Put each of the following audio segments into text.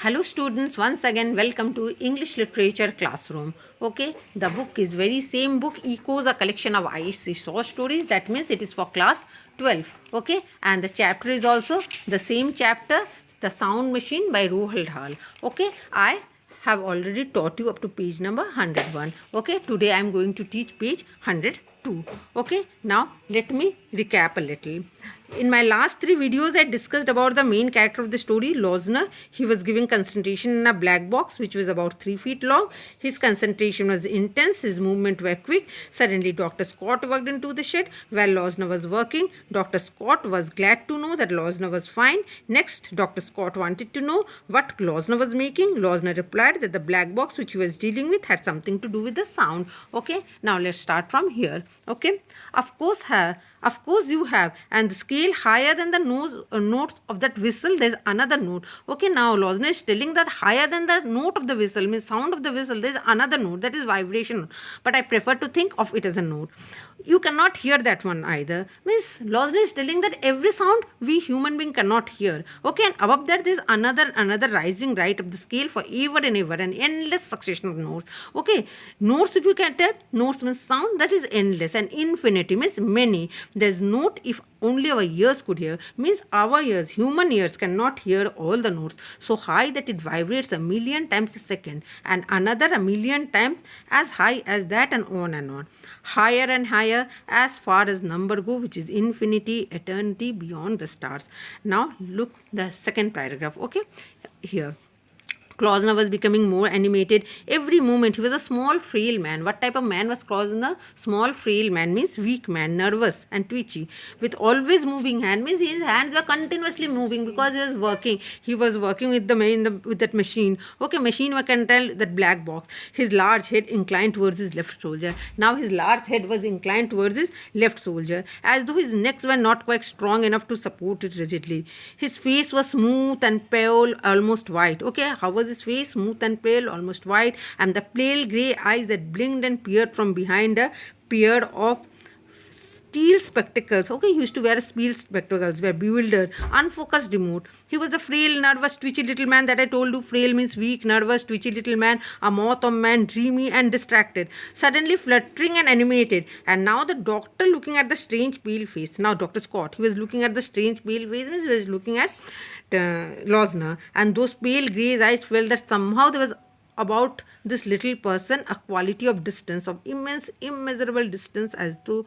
Hello students, once again welcome to English Literature Classroom. Okay, the book is very same book, Echoes, a collection of IC short stories. That means it is for class 12. Okay, and the chapter is also the same chapter, The Sound Machine by Roald Dahl. Okay, I have already taught you up to page number 101. Okay, today I am going to teach page 102. Okay, now let me recap a little. In my last 3 videos, I discussed about the main character of the story, Losner. He was giving concentration in a black box which was about 3 feet long. His concentration was intense, his movements were quick. Suddenly, Dr. Scott walked into the shed while Losner was working. Dr. Scott was glad to know that Losner was fine. Next, Dr. Scott wanted to know what Losner was making. Losner replied that the black box which he was dealing with had something to do with the sound. Okay, now let's start from here. Okay, of course you have, and the scale higher than the notes of that whistle, there's another note. Okay, now Losner is telling that higher than the note of the whistle means sound of the whistle, there's another note, that is vibration, but I prefer to think of it as a note. You cannot hear that one either. Means Losner is telling that every sound we human being cannot hear. Okay, and above that there's another rising right of the scale for ever and ever, an endless succession of notes. Okay, notes, if you can tell, notes means sound, that is endless, and infinity means many. There's note if only our ears could hear, means our ears, human ears, cannot hear all the notes so high that it vibrates 1,000,000 times a second, and another 1,000,000 times as high as that, and on and on. Higher and higher as far as number go, which is infinity, eternity, beyond the stars. Now look the second paragraph. Okay, here. Klausner was becoming more animated every moment. He was a small, frail man. What type of man was Klausner? Small, frail man means weak man, nervous and twitchy, with always moving hand. Means his hands were continuously moving because he was working. He was working with with that machine. Okay, machine we can tell that black box. His large head inclined towards his left shoulder. Now his large head was inclined towards his left shoulder, as though his necks were not quite strong enough to support it rigidly. His face was smooth and pale, almost white. Okay, how was his face? Smooth and pale, almost white, and the pale grey eyes that blinked and peered from behind a pair of steel spectacles. Okay, he used to wear steel spectacles, were bewildered, unfocused, remote. He was a frail, nervous, twitchy little man that I told you. Frail means weak, nervous, twitchy little man, a moth of man, dreamy and distracted, suddenly fluttering and animated. And now the doctor looking at the strange pale face. Now Dr. Scott, he was looking at the strange pale face, means he was looking at Losner, and those pale grey eyes felt that somehow there was about this little person a quality of distance, of immense, immeasurable distance, as though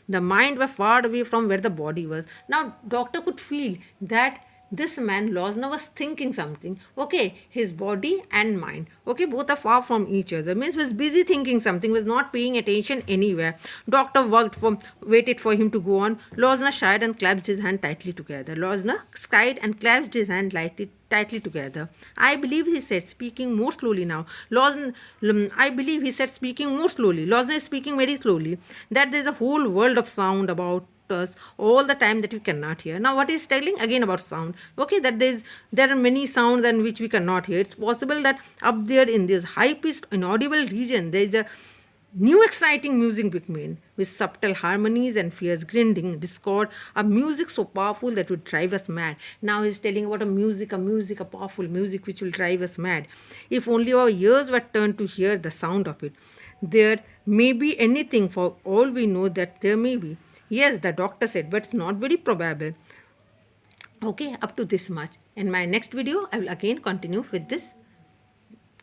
the mind were far away from where the body was. Now, doctor could feel that this man, Losner, was thinking something. Okay, his body and mind. Okay, both are far from each other. Means was busy thinking something, was not paying attention anywhere. Doctor waited for him to go on. Losner sighed and clasped his hand tightly together. Losner sighed and clasped his hand tightly together. I believe, he said, speaking more slowly now. I believe, he said, speaking more slowly. Losner is speaking very slowly. That there is a whole world of sound about us all the time that we cannot hear. Now what is telling again about sound? Okay, that there are many sounds and which we cannot hear. It's possible that up there in this high-pitched inaudible region there is a new exciting music beginning, with subtle harmonies and fierce grinding discord, a music so powerful that would drive us mad. Now he's telling about a powerful music which will drive us mad. If only our ears were turned to hear the sound of it. There may be anything, for all we know that there may be. Yes, the doctor said, but it's not very probable. Okay, up to this much. In my next video, I will again continue with this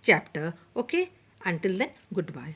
chapter. Okay, until then, goodbye.